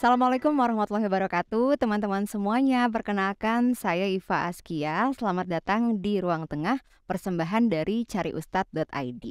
Assalamualaikum warahmatullahi wabarakatuh, teman-teman semuanya. Perkenalkan, saya Iva Askia. Selamat datang di Ruang Tengah, persembahan dari cariustad.id.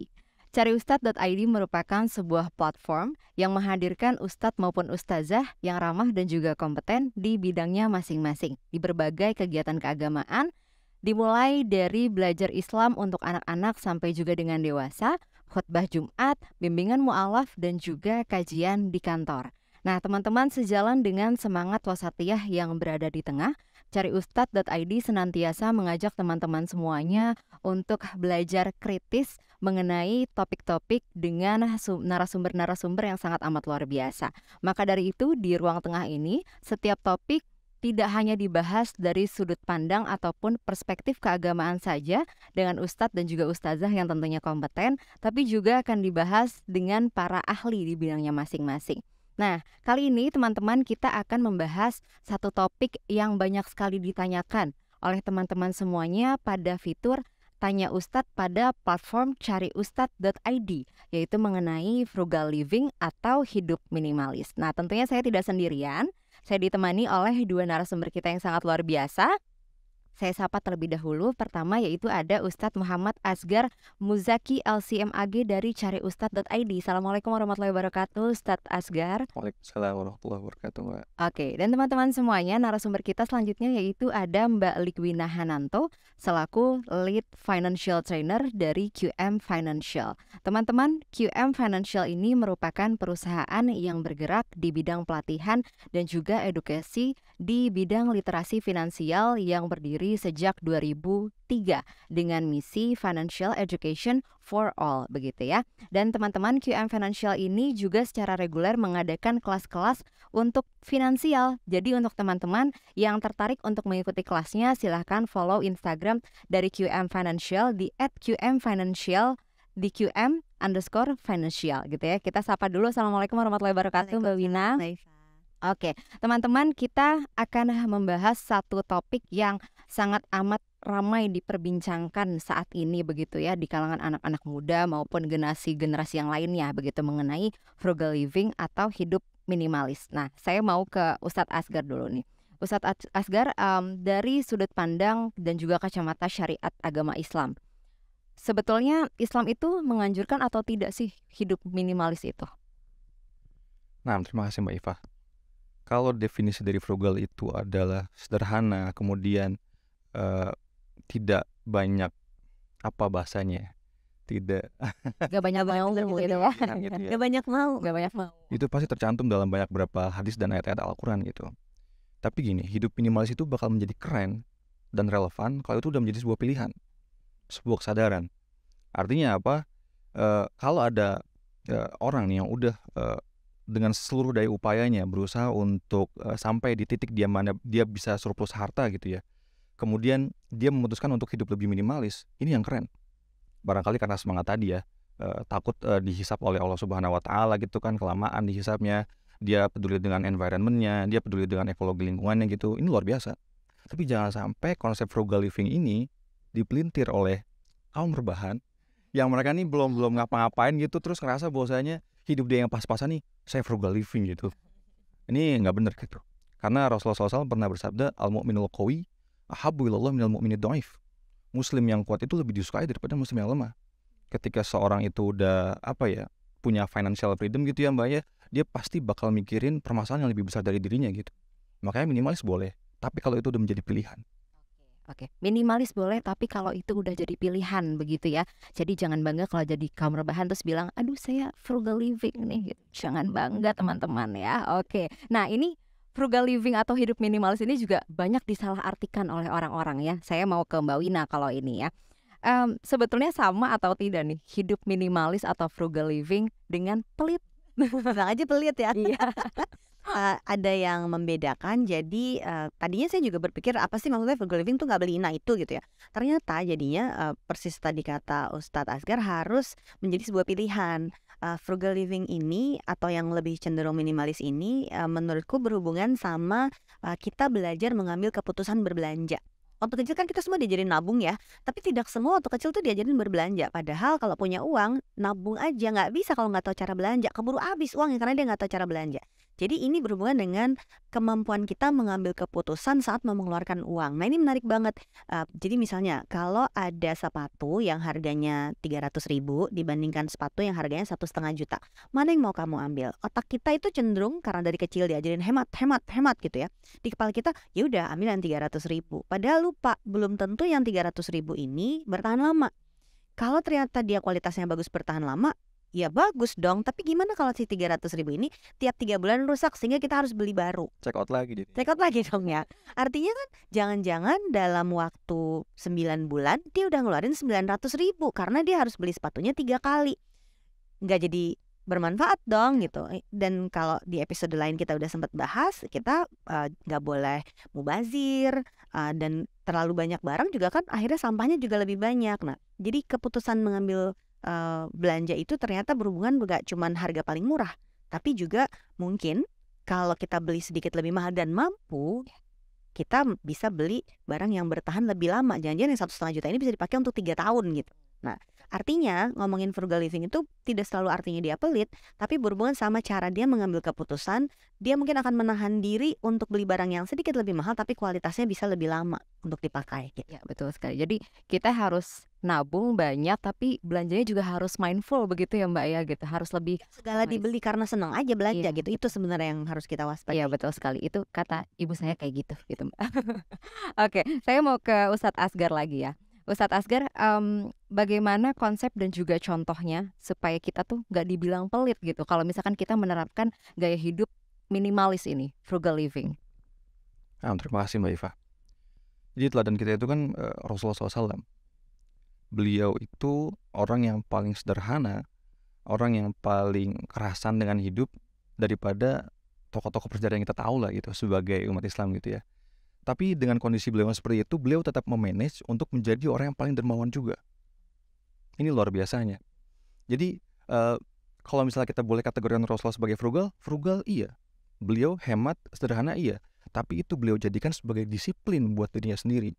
Cariustad.id merupakan sebuah platform yang menghadirkan ustadz maupun ustazah yang ramah dan juga kompeten di bidangnya masing-masing, di berbagai kegiatan keagamaan, dimulai dari belajar Islam untuk anak-anak sampai juga dengan dewasa, khutbah Jumat, bimbingan mu'alaf, dan juga kajian di kantor. Nah, teman-teman, sejalan dengan semangat wasatiyah yang berada di tengah, cariustad.id senantiasa mengajak teman-teman semuanya untuk belajar kritis mengenai topik-topik dengan narasumber-narasumber yang sangat amat luar biasa. Maka dari itu, di ruang tengah ini, setiap topik tidak hanya dibahas dari sudut pandang ataupun perspektif keagamaan saja dengan ustadz dan juga ustazah yang tentunya kompeten, tapi juga akan dibahas dengan para ahli di bidangnya masing-masing. Nah, kali ini teman-teman kita akan membahas satu topik yang banyak sekali ditanyakan oleh teman-teman semuanya pada fitur Tanya Ustadz pada platform cariustad.id, yaitu mengenai frugal living atau hidup minimalis. Nah, tentunya saya tidak sendirian, saya ditemani oleh dua narasumber kita yang sangat luar biasa. Saya sapa terlebih dahulu. Pertama yaitu ada Ustadz Muhammad Asgar Muzaki LCMAG dari cariustad.id. Assalamualaikum warahmatullahi wabarakatuh, Ustadz Asgar. Waalaikumsalam warahmatullahi wabarakatuh, Mbak. Oke, dan teman-teman semuanya, narasumber kita selanjutnya yaitu ada Mbak Likwina Hananto selaku Lead Financial Trainer dari QM Financial. Teman-teman, QM Financial ini merupakan perusahaan yang bergerak di bidang pelatihan dan juga edukasi di bidang literasi finansial yang berdiri sejak 2003 dengan misi Financial Education for All, begitu ya. Dan teman-teman, QM Financial ini juga secara reguler mengadakan kelas-kelas untuk finansial. Jadi untuk teman-teman yang tertarik untuk mengikuti kelasnya, silahkan follow Instagram dari QM Financial di @qmfinancial di QM_financial gitu ya. Kita sapa dulu. Assalamualaikum warahmatullahi wabarakatuh, Mbak Wina. Oke, teman-teman, kita akan membahas satu topik yang sangat amat ramai diperbincangkan saat ini begitu ya di kalangan anak-anak muda maupun generasi-generasi yang lainnya begitu mengenai frugal living atau hidup minimalis. Nah, saya mau ke Ustadz Asgar dulu nih. Ustadz Asgar, dari sudut pandang dan juga kacamata syariat agama Islam, sebetulnya Islam itu menganjurkan atau tidak sih hidup minimalis itu? Nah, terima kasih Mbak Iva. Kalau definisi dari frugal itu adalah sederhana, kemudian tidak banyak bahasanya, tidak Gak banyak mau gitu ya. gitu ya. Gak banyak mau. Itu pasti tercantum dalam banyak beberapa hadis dan ayat-ayat Al-Quran gitu. Tapi gini, hidup minimalis itu bakal menjadi keren dan relevan kalau itu udah menjadi sebuah pilihan, sebuah kesadaran. Artinya apa? Kalau ada orang nih yang udah dengan seluruh daya upayanya berusaha untuk sampai di titik dia mana dia bisa surplus harta gitu ya. Kemudian dia memutuskan untuk hidup lebih minimalis. Ini yang keren. Barangkali karena semangat tadi ya, takut dihisap oleh Allah Subhanahu wa taala gitu kan, kelamaan dihisapnya. Dia peduli dengan environment-nya, dia peduli dengan ekologi lingkungannya gitu. Ini luar biasa. Tapi jangan sampai konsep frugal living ini dipelintir oleh kaum rebahan yang mereka nih belum ngapa-ngapain gitu, terus ngerasa bahwasanya hidup dia yang pas-pasan nih, saya frugal living gitu. Ini nggak benar gitu. Karena Rasulullah SAW pernah bersabda, al-mu'minul qawi ahabbu ilallah minal mu'minid dhaif. Muslim yang kuat itu lebih disukai daripada muslim yang lemah. Ketika seorang itu udah punya financial freedom gitu ya Mbak ya, dia pasti bakal mikirin permasalahan yang lebih besar dari dirinya gitu. Makanya minimalis boleh, tapi kalau itu udah menjadi pilihan. Oke, minimalis boleh, tapi kalau itu udah jadi pilihan begitu ya. Jadi jangan bangga kalau jadi kaum rebahan terus bilang, aduh saya frugal living nih. Jangan bangga teman-teman ya. Oke, nah ini frugal living atau hidup minimalis ini juga banyak disalahartikan oleh orang-orang ya. Saya mau ke Mbak Wina kalau ini ya. Sebetulnya sama atau tidak nih hidup minimalis atau frugal living dengan pelit? Bilang aja pelit ya. Iya. Ada yang membedakan. Jadi tadinya saya juga berpikir apa sih maksudnya frugal living tuh nggak beli itu gitu ya. Ternyata jadinya persis tadi kata Ustadz Asgar harus menjadi sebuah pilihan. Frugal living ini atau yang lebih cenderung minimalis ini menurutku berhubungan sama kita belajar mengambil keputusan berbelanja. Waktu kecil kan kita semua diajarin nabung ya, tapi tidak semua waktu kecil tuh diajarin berbelanja. Padahal kalau punya uang, nabung aja nggak bisa kalau nggak tahu cara belanja. Keburu habis uangnya karena dia nggak tahu cara belanja. Jadi ini berhubungan dengan kemampuan kita mengambil keputusan saat mau mengeluarkan uang. Nah ini menarik banget. Jadi misalnya kalau ada sepatu yang harganya 300.000 dibandingkan sepatu yang harganya 1,5 juta, mana yang mau kamu ambil? Otak kita itu cenderung karena dari kecil diajarin hemat, hemat, hemat gitu ya. Di kepala kita ya udah ambil yang 300.000. Padahal lupa belum tentu yang 300.000 ini bertahan lama. Kalau ternyata dia kualitasnya bagus bertahan lama, ya bagus dong. Tapi gimana kalau si 300.000 ini tiap 3 bulan rusak sehingga kita harus beli baru? Check out lagi jadi. Check out lagi dong ya. Artinya kan jangan-jangan dalam waktu 9 bulan dia udah ngeluarin 900.000 karena dia harus beli sepatunya 3 kali. Nggak jadi bermanfaat dong gitu. Dan kalau di episode lain kita udah sempat bahas, kita nggak boleh mubazir, dan terlalu banyak barang juga kan akhirnya sampahnya juga lebih banyak. Nah, jadi keputusan mengambil belanja itu ternyata berhubungan gak cuman harga paling murah, tapi juga mungkin kalau kita beli sedikit lebih mahal dan mampu, kita bisa beli barang yang bertahan lebih lama. Jangan-jangan yang 1,5 juta ini bisa dipakai untuk 3 tahun gitu. Nah, artinya ngomongin frugal living itu tidak selalu artinya dia pelit, tapi berhubungan sama cara dia mengambil keputusan. Dia mungkin akan menahan diri untuk beli barang yang sedikit lebih mahal tapi kualitasnya bisa lebih lama untuk dipakai gitu. Ya, betul sekali. Jadi kita harus nabung banyak tapi belanjanya juga harus mindful begitu ya Mbak ya gitu. Harus lebih Segala wise. dibeli karena senang aja belanja Iya. gitu. Itu sebenarnya yang harus kita waspadai. Iya, betul sekali. Itu kata ibu saya kayak gitu Mbak. Oke, saya mau ke Ustadz Asgar lagi ya. Ustadz Asgar, bagaimana konsep dan juga contohnya supaya kita tuh nggak dibilang pelit gitu kalau misalkan kita menerapkan gaya hidup minimalis ini, frugal living. Terima kasih Mbak Iva. Jadi teladan kita itu kan Rasulullah SAW. Beliau itu orang yang paling sederhana, orang yang paling kerasan dengan hidup daripada tokoh-tokoh perjalanan yang kita tahu lah gitu sebagai umat Islam gitu ya. Tapi dengan kondisi beliau seperti itu, beliau tetap memanage untuk menjadi orang yang paling dermawan juga. Ini luar biasanya. Jadi kalau misalnya kita boleh kategorikan Rasulullah sebagai frugal iya. Beliau hemat, sederhana iya. Tapi itu beliau jadikan sebagai disiplin buat dirinya sendiri.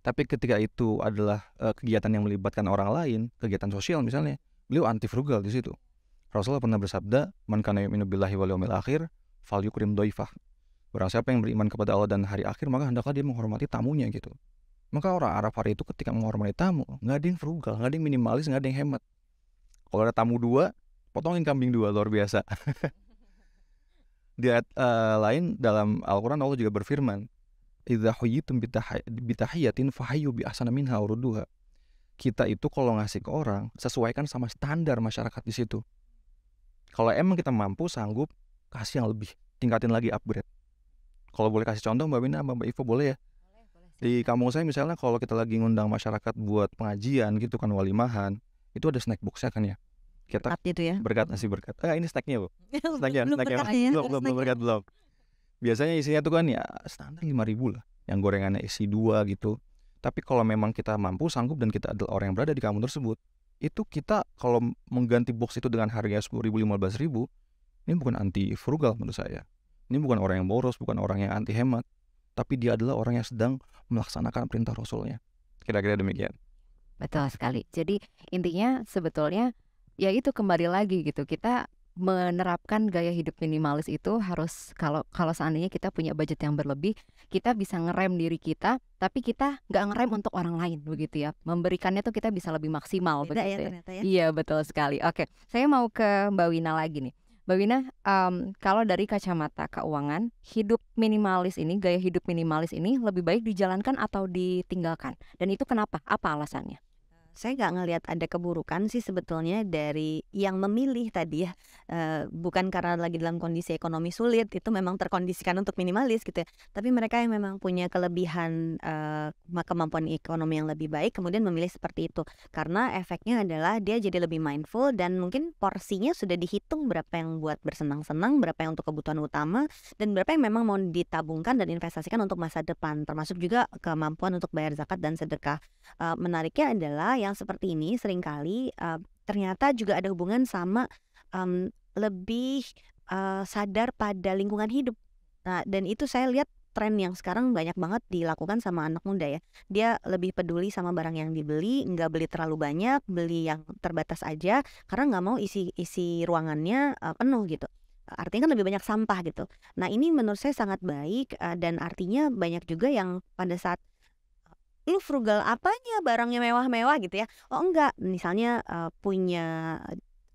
Tapi ketika itu adalah kegiatan yang melibatkan orang lain, kegiatan sosial misalnya, beliau anti frugal di situ. Rasulullah pernah bersabda, "Man kana yu'minu billahi wal yawmil akhir, falyukrim dhaifah." Barang siapa yang beriman kepada Allah dan hari akhir, maka hendaklah dia menghormati tamunya gitu. Maka orang Arab hari itu ketika menghormati tamu, nggak ada yang frugal, nggak ada yang minimalis, nggak ada yang hemat. Kalau ada tamu 2, potongin kambing 2, luar biasa. Di ayat lain dalam Al-Quran Allah juga berfirman, "Idza huyyitum bitahiyatin fahayyu bi ahsana minha aw rudduha." Kita itu kalau ngasih ke orang, sesuaikan sama standar masyarakat di situ. Kalau emang kita mampu, sanggup, kasih yang lebih, tingkatin lagi, upgrade. Kalau boleh kasih contoh Mbak Wina, Mbak Ivo boleh ya? Di kampung saya misalnya kalau kita lagi ngundang masyarakat buat pengajian gitu kan, walimahan, itu ada snack box-nya kan ya. Kita Berkat gitu ya. berkat nasi berkat. Ini snacknya Bu. Snacknya, Belum snacknya. berkat ya. Belum berkat belum. Biasanya isinya tuh kan ya standar 5.000 lah. Yang gorengannya isi 2 gitu. Tapi kalau memang kita mampu, sanggup dan kita adalah orang yang berada di kampung tersebut, itu kita kalau mengganti box itu dengan harga 10.000, 15.000, ini bukan anti frugal menurut saya. Ini bukan orang yang boros, bukan orang yang anti hemat, tapi dia adalah orang yang sedang melaksanakan perintah Rasulnya. Kira-kira demikian. Betul sekali. Jadi intinya sebetulnya ya itu kembali lagi gitu. Kita menerapkan gaya hidup minimalis itu harus kalau seandainya kita punya budget yang berlebih, kita bisa ngerem diri kita, tapi kita nggak ngerem untuk orang lain begitu ya. Memberikannya tuh kita bisa lebih maksimal Beda ya begitu ya. ternyata ya. Iya, betul sekali. Oke, saya mau ke Mbak Wina lagi nih. Mbak Wina, kalau dari kacamata keuangan, hidup minimalis ini, gaya hidup minimalis ini lebih baik dijalankan atau ditinggalkan? Dan itu kenapa? Apa alasannya? Saya nggak ngelihat ada keburukan sih sebetulnya dari yang memilih tadi ya. Bukan karena lagi dalam kondisi ekonomi sulit, itu memang terkondisikan untuk minimalis gitu ya. Tapi mereka yang memang punya kelebihan kemampuan ekonomi yang lebih baik kemudian memilih seperti itu. Karena efeknya adalah dia jadi lebih mindful dan mungkin porsinya sudah dihitung berapa yang buat bersenang-senang, berapa yang untuk kebutuhan utama, dan berapa yang memang mau ditabungkan dan investasikan untuk masa depan. Termasuk juga kemampuan untuk bayar zakat dan sedekah. Menariknya adalah yang seperti ini seringkali ternyata juga ada hubungan sama lebih sadar pada lingkungan hidup. Nah, dan itu saya lihat tren yang sekarang banyak banget dilakukan sama anak muda ya. Dia lebih peduli sama barang yang dibeli, nggak beli terlalu banyak, beli yang terbatas aja karena nggak mau isi ruangannya penuh gitu. artinya kan lebih banyak sampah gitu. Nah ini menurut saya sangat baik, dan artinya banyak juga yang pada saat lu frugal apanya, barangnya mewah-mewah gitu ya. Oh enggak, misalnya punya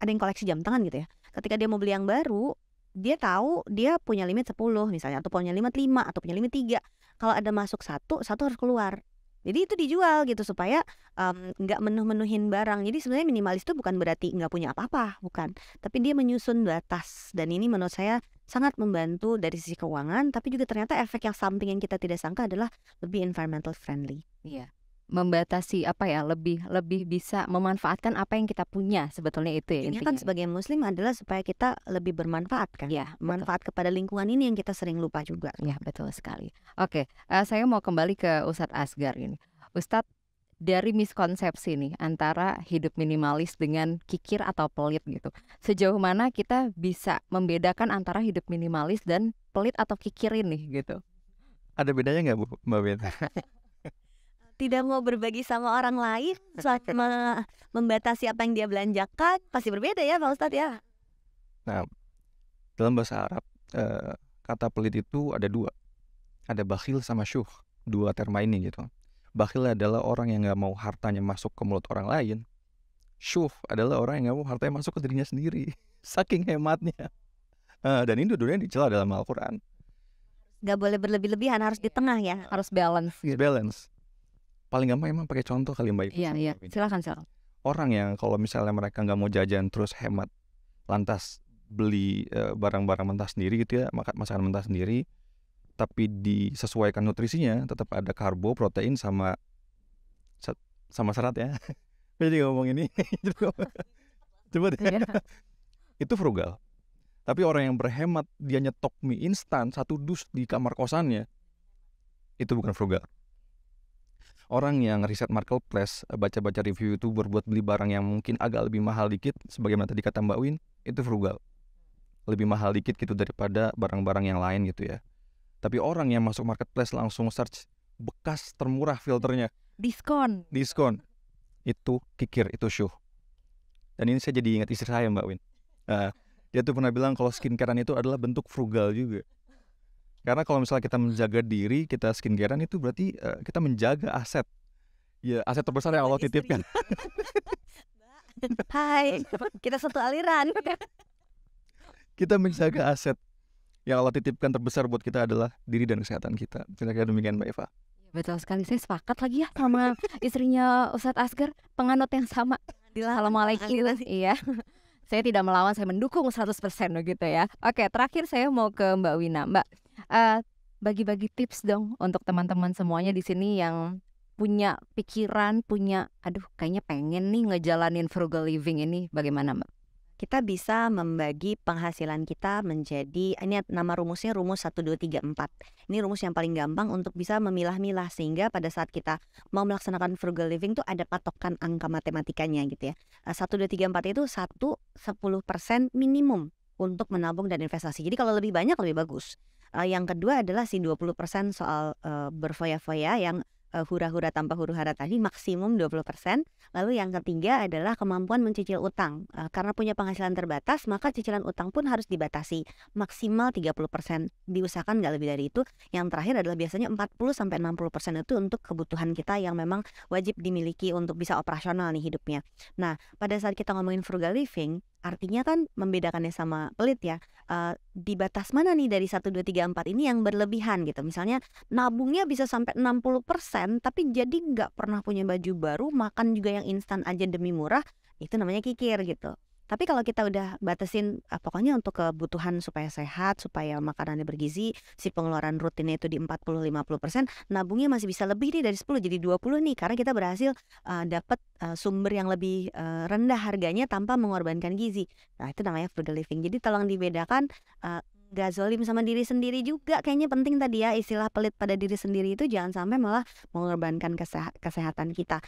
ada yang koleksi jam tangan gitu ya. Ketika dia mau beli yang baru, dia tahu dia punya limit 10 misalnya, atau punya limit 5 atau punya limit 3. Kalau ada masuk satu harus keluar. Jadi itu dijual gitu supaya nggak menuh-menuhin barang. Jadi sebenarnya minimalis itu bukan berarti nggak punya apa-apa, bukan. Tapi dia menyusun batas, dan ini menurut saya sangat membantu dari sisi keuangan, tapi juga ternyata efek yang samping yang kita tidak sangka adalah lebih environmental friendly. Iya. Membatasi apa ya, lebih lebih bisa memanfaatkan apa yang kita punya, sebetulnya itu ya Intinya kan intinya. sebagai muslim adalah supaya kita lebih bermanfaat kan. Iya, betul. Manfaat kepada lingkungan ini yang kita sering lupa juga. Ya, betul sekali. Oke, saya mau kembali ke Ustadz Asgar ini. Ustadz, dari miskonsepsi nih antara hidup minimalis dengan kikir atau pelit gitu. Sejauh mana kita bisa membedakan antara hidup minimalis dan pelit atau kikir ini gitu? Ada bedanya nggak Bu, Mbak Bet? Tidak mau berbagi sama orang lain, sama membatasi apa yang dia belanjakan, pasti berbeda ya Pak Ustadz ya. Nah, dalam bahasa Arab kata pelit itu ada dua. Ada bakhil sama syuh. Dua terma ini gitu. Bakhil adalah orang yang nggak mau hartanya masuk ke mulut orang lain. Syuh adalah orang yang nggak mau hartanya masuk ke dirinya sendiri. Saking hematnya. Dan ini dua-duanya dicela dalam Al-Quran. Gak boleh berlebih-lebihan, harus di tengah ya. Harus balance gitu. Balance. Paling gampang emang pakai contoh kali Mbak Iva. Iya, silakan. Orang yang kalau misalnya mereka nggak mau jajan terus hemat, lantas beli barang-barang mentah sendiri gitu ya, masakan mentah sendiri, tapi disesuaikan nutrisinya, tetap ada karbo, protein sama serat ya. Jadi ngomong ini coba deh. Itu frugal. Tapi orang yang berhemat, dia nyetok mie instan 1 dus di kamar kosannya, itu bukan frugal. Orang yang riset marketplace, baca-baca review YouTuber buat beli barang yang mungkin agak lebih mahal dikit, sebagaimana tadi kata Mbak Win, itu frugal. Lebih mahal dikit gitu daripada barang-barang yang lain gitu ya. Tapi orang yang masuk marketplace langsung search bekas termurah filternya, Diskon. itu kikir, itu syuh. Dan ini saya jadi ingat istri saya Mbak Win. Dia tuh pernah bilang kalau skincarean itu adalah bentuk frugal juga. Karena kalau misalnya kita menjaga diri, kita skincarean itu berarti kita menjaga aset. Ya, aset terbesar yang Allah titipkan. Hai, kita satu aliran. Kita menjaga aset yang Allah titipkan terbesar buat kita adalah diri dan kesehatan kita. Kira-kira demikian Mbak Eva. Betul sekali, saya sepakat lagi ya sama istrinya Ustadz Asgar, penganut yang sama. Assalamualaikum. Iya. Saya tidak melawan, saya mendukung 100% begitu ya. Oke, terakhir saya mau ke Mbak Wina. Mbak, bagi-bagi tips dong untuk teman-teman semuanya di sini yang punya pikiran, aduh kayaknya pengen nih ngejalanin frugal living ini, bagaimana Mbak? Kita bisa membagi penghasilan kita menjadi, ini nama rumusnya rumus 1, 2, 3, 4. Ini rumus yang paling gampang untuk bisa memilah-milah, sehingga pada saat kita mau melaksanakan frugal living tuh ada patokan angka matematikanya gitu ya. 1, 2, 3, 4 itu 10% minimum untuk menabung dan investasi. Jadi kalau lebih banyak lebih bagus. Yang kedua adalah si 20% soal berfoya-foya yang hura-hura tanpa huru-hara tadi, maksimum 20%. Lalu yang ketiga adalah kemampuan mencicil utang. Karena punya penghasilan terbatas, maka cicilan utang pun harus dibatasi maksimal 30%. Diusahakan nggak lebih dari itu. Yang terakhir adalah biasanya 40-60% itu untuk kebutuhan kita yang memang wajib dimiliki untuk bisa operasional nih hidupnya. Nah, pada saat kita ngomongin frugal living, artinya kan membedakannya sama pelit ya. Di batas mana nih dari 1, 2, 3, 4 ini yang berlebihan gitu. Misalnya nabungnya bisa sampai 60%, tapi jadi nggak pernah punya baju baru, makan juga yang instan aja demi murah, itu namanya kikir gitu. Tapi kalau kita udah batasin pokoknya untuk kebutuhan supaya sehat, supaya makanannya bergizi, si pengeluaran rutinnya itu di 40-50%, nabungnya masih bisa lebih nih dari 10 jadi 20 nih, karena kita berhasil dapat sumber yang lebih rendah harganya tanpa mengorbankan gizi. Nah, itu namanya frugal living. Jadi tolong dibedakan nggak zolim sama diri sendiri juga. Kayaknya penting tadi ya, istilah pelit pada diri sendiri itu jangan sampai malah mengorbankan kesehatan kita.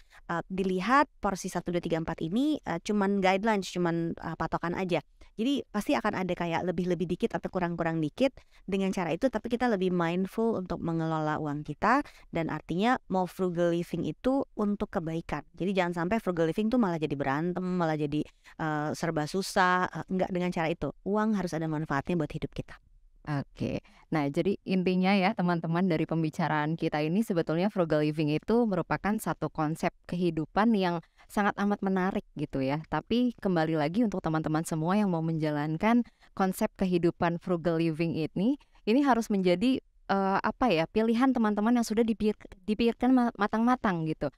Dilihat porsi 1, 2, 3, 4 ini cuman guidelines, cuman patokan aja. Jadi pasti akan ada kayak lebih-lebih dikit atau kurang-kurang dikit dengan cara itu, tapi kita lebih mindful untuk mengelola uang kita, dan artinya mau frugal living itu untuk kebaikan. Jadi jangan sampai frugal living tuh malah jadi berantem, malah jadi serba susah. Enggak, dengan cara itu. Uang harus ada manfaatnya buat hidup kita. Oke. Nah, jadi intinya ya teman-teman dari pembicaraan kita ini sebetulnya frugal living itu merupakan satu konsep kehidupan yang sangat amat menarik gitu ya. Tapi kembali lagi untuk teman-teman semua yang mau menjalankan konsep kehidupan frugal living ini harus menjadi pilihan teman-teman yang sudah dipikirkan matang-matang gitu.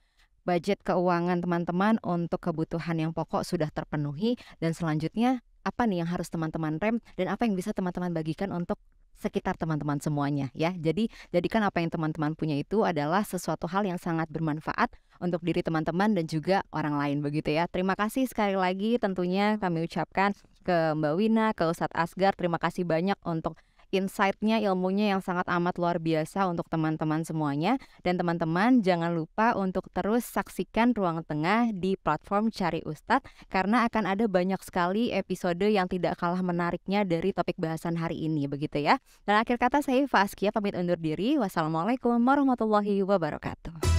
Budget keuangan teman-teman untuk kebutuhan yang pokok sudah terpenuhi, dan selanjutnya apa nih yang harus teman-teman rem dan apa yang bisa teman-teman bagikan untuk sekitar teman-teman semuanya ya. Jadi jadikan apa yang teman-teman punya itu adalah sesuatu hal yang sangat bermanfaat untuk diri teman-teman dan juga orang lain begitu ya. Terima kasih sekali lagi tentunya kami ucapkan ke Mbak Wina, ke Ustadz Asgar. Terima kasih banyak untuk insight-nya, ilmunya yang sangat amat luar biasa untuk teman-teman semuanya. Dan teman-teman jangan lupa untuk terus saksikan Ruang Tengah di platform Cari Ustadz, karena akan ada banyak sekali episode yang tidak kalah menariknya dari topik bahasan hari ini begitu ya. Dan akhir kata saya Iva Askia pamit undur diri. Wassalamualaikum warahmatullahi wabarakatuh.